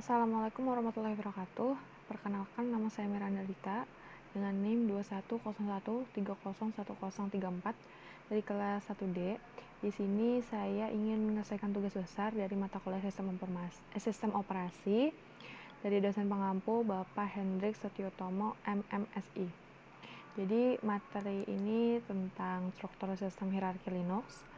Assalamualaikum warahmatullahi wabarakatuh. Perkenalkan, nama saya Miranda Dita dengan NIM 2101301034 dari kelas 1D. Di sini saya ingin menyelesaikan tugas besar dari mata kuliah Sistem Operasi dari dosen pengampu Bapak Hendrik Setiotomo MMSI. Jadi materi ini tentang struktur sistem hierarki Linux.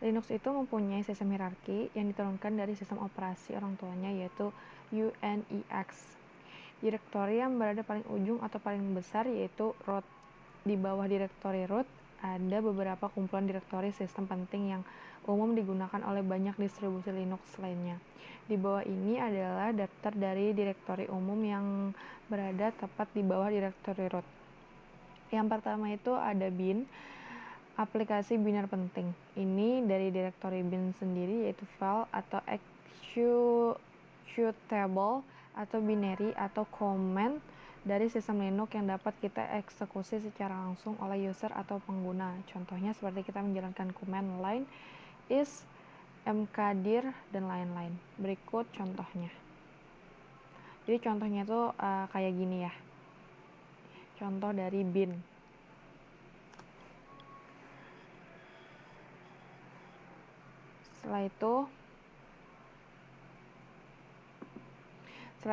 Linux itu mempunyai sistem hierarki yang diturunkan dari sistem operasi orang tuanya, yaitu UNIX. Direktori yang berada paling ujung atau paling besar yaitu root. Di bawah direktori root ada beberapa kumpulan direktori sistem penting yang umum digunakan oleh banyak distribusi Linux lainnya. Di bawah ini adalah daftar dari direktori umum yang berada tepat di bawah direktori root. Yang pertama itu ada bin, aplikasi biner penting. Ini dari direktori bin sendiri, yaitu file atau executable atau binary atau command dari sistem Linux yang dapat kita eksekusi secara langsung oleh user atau pengguna. Contohnya seperti kita menjalankan command line, is, mkdir, dan lain-lain. Berikut contohnya. Jadi contohnya itu kayak gini ya. Contoh dari bin. Setelah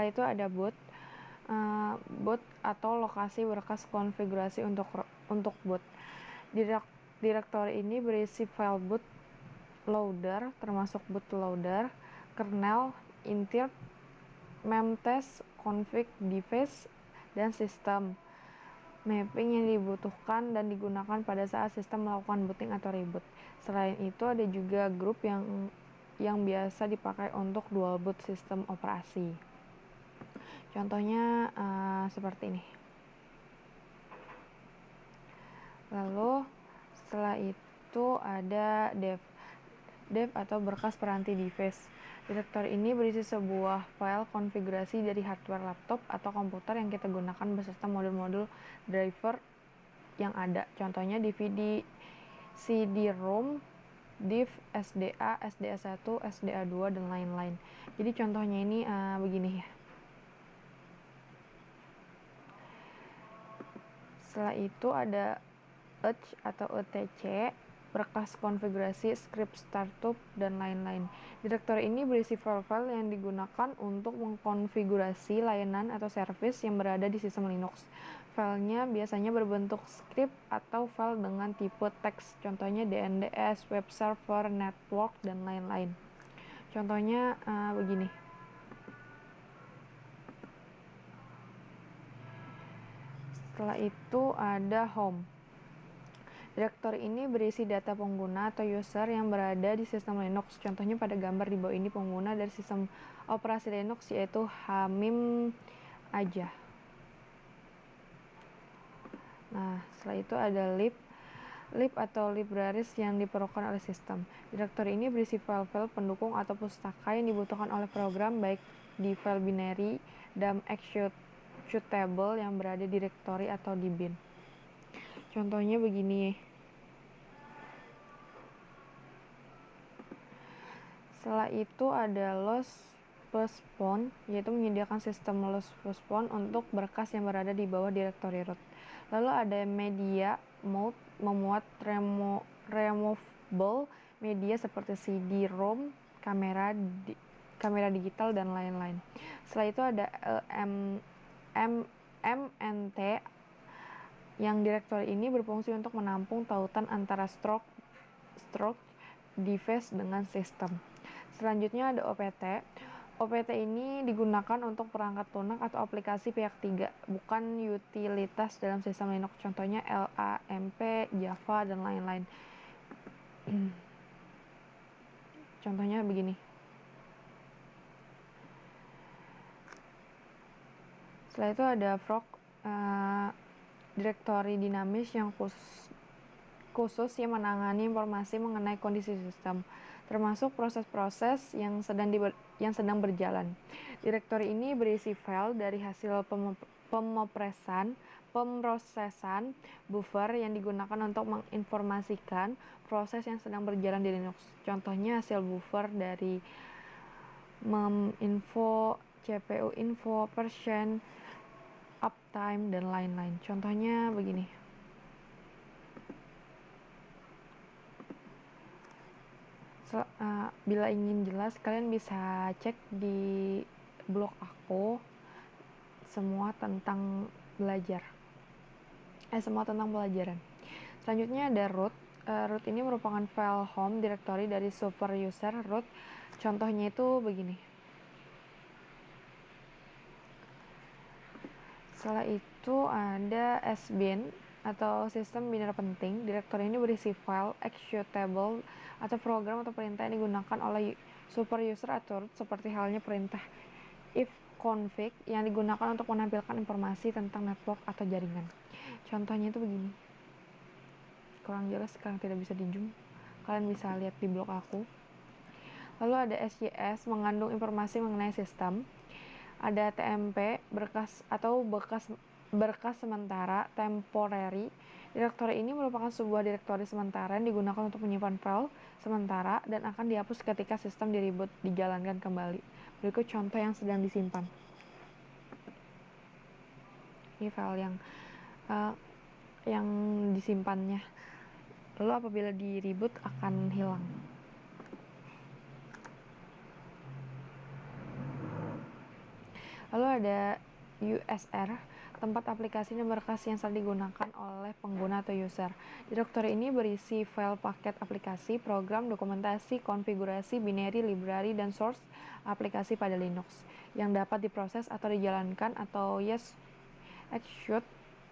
itu ada boot. Boot atau lokasi berkas konfigurasi untuk boot. Direktori ini berisi file boot loader, termasuk bootloader, kernel, intir, memtest, config, device, dan sistem mapping yang dibutuhkan dan digunakan pada saat sistem melakukan booting atau reboot. Selain itu ada juga grup yang biasa dipakai untuk dual boot sistem operasi. Contohnya seperti ini. Lalu setelah itu ada dev atau berkas peranti device. Direktori ini berisi sebuah file konfigurasi dari hardware laptop atau komputer yang kita gunakan beserta modul-modul driver yang ada. Contohnya DVD, CD-ROM, div, SDA, SDA1, SDA2, dan lain-lain. Jadi contohnya ini begini ya. Setelah itu ada ETC atau ETC, berkas konfigurasi, script startup, dan lain-lain. Direktori ini berisi file-file yang digunakan untuk mengkonfigurasi layanan atau service yang berada di sistem Linux. Filenya biasanya berbentuk script atau file dengan tipe teks, contohnya DNDS, web server, network, dan lain-lain. Contohnya begini. Setelah itu ada home. Direktori ini berisi data pengguna atau user yang berada di sistem Linux. Contohnya pada gambar di bawah ini pengguna dari sistem operasi Linux, yaitu Hamim aja. Nah, setelah itu ada lib atau libraries yang diperlukan oleh sistem. Direktori ini berisi file-file pendukung atau pustaka yang dibutuhkan oleh program, baik di file binary dan executable yang berada di direktori atau di bin. Contohnya begini. Setelah itu ada loss postpone, yaitu menyediakan sistem loss postpone untuk berkas yang berada di bawah direktori root. Lalu ada media mode, memuat removable media seperti CD-ROM, kamera digital, dan lain-lain. Setelah itu ada MNT, yang direktori ini berfungsi untuk menampung tautan antara stroke device dengan sistem. Selanjutnya ada OPT. OPT ini digunakan untuk perangkat lunak atau aplikasi pihak ketiga, bukan utilitas dalam sistem Linux. Contohnya LAMP, Java, dan lain-lain. Contohnya begini. Setelah itu ada fork, direktori dinamis yang khusus yang menangani informasi mengenai kondisi sistem, termasuk proses-proses yang sedang berjalan. Direktori ini berisi file dari hasil pemrosesan buffer yang digunakan untuk menginformasikan proses yang sedang berjalan di Linux. Contohnya hasil buffer dari info, CPU info, persen, uptime, dan lain-lain. Contohnya begini. Bila ingin jelas, kalian bisa cek di blog aku semua tentang pelajaran. Selanjutnya ada root. Root ini merupakan file home directory dari super user root. Contohnya itu begini. Setelah itu ada sbin atau sistem binar penting. Direktori ini berisi file, executable, atau program atau perintah yang digunakan oleh super user atau root, seperti halnya perintah ifconfig yang digunakan untuk menampilkan informasi tentang network atau jaringan. Contohnya itu begini. Kurang jelas sekarang tidak bisa di zoom. Kalian bisa lihat di blog aku. Lalu ada SJS mengandung informasi mengenai sistem. Ada TMP berkas atau berkas sementara temporary. Direktori ini merupakan sebuah direktori sementara yang digunakan untuk menyimpan file sementara dan akan dihapus ketika sistem direboot dijalankan kembali. Berikut contoh yang sedang disimpan. Ini file yang disimpannya. Lalu apabila di reboot akan hilang. Lalu ada USR, tempat aplikasi dan berkas yang sering digunakan oleh pengguna atau user. Direktori ini berisi file paket aplikasi, program, dokumentasi, konfigurasi, binary, library, dan source aplikasi pada Linux yang dapat diproses atau dijalankan atau execute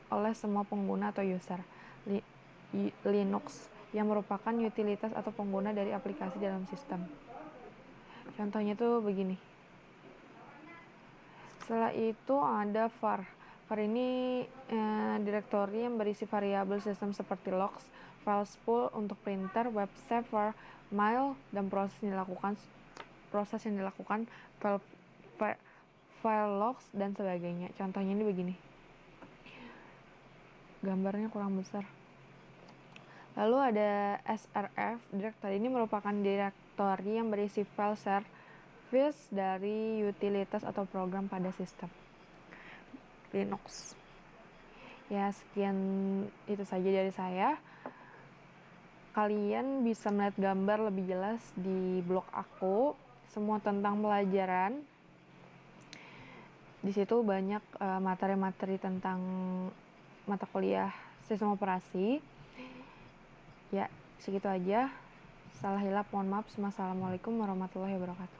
oleh semua pengguna atau user Linux yang merupakan utilitas atau pengguna dari aplikasi dalam sistem. Contohnya tuh begini. Setelah itu ada var. Var ini direktori yang berisi variabel sistem seperti logs, file spool untuk printer, web server, mail, dan proses yang dilakukan file logs dan sebagainya. Contohnya ini begini. Gambarnya kurang besar. Lalu ada srf. Direktori ini merupakan direktori yang berisi file service dari utilitas atau program pada sistem Linux. Ya, sekian itu saja dari saya. Kalian bisa melihat gambar lebih jelas di blog aku, semua tentang pelajaran. Di situ banyak materi-materi tentang mata kuliah sistem operasi. Ya, segitu aja. Salah hilap, mohon maaf. Wassalamualaikum warahmatullahi wabarakatuh.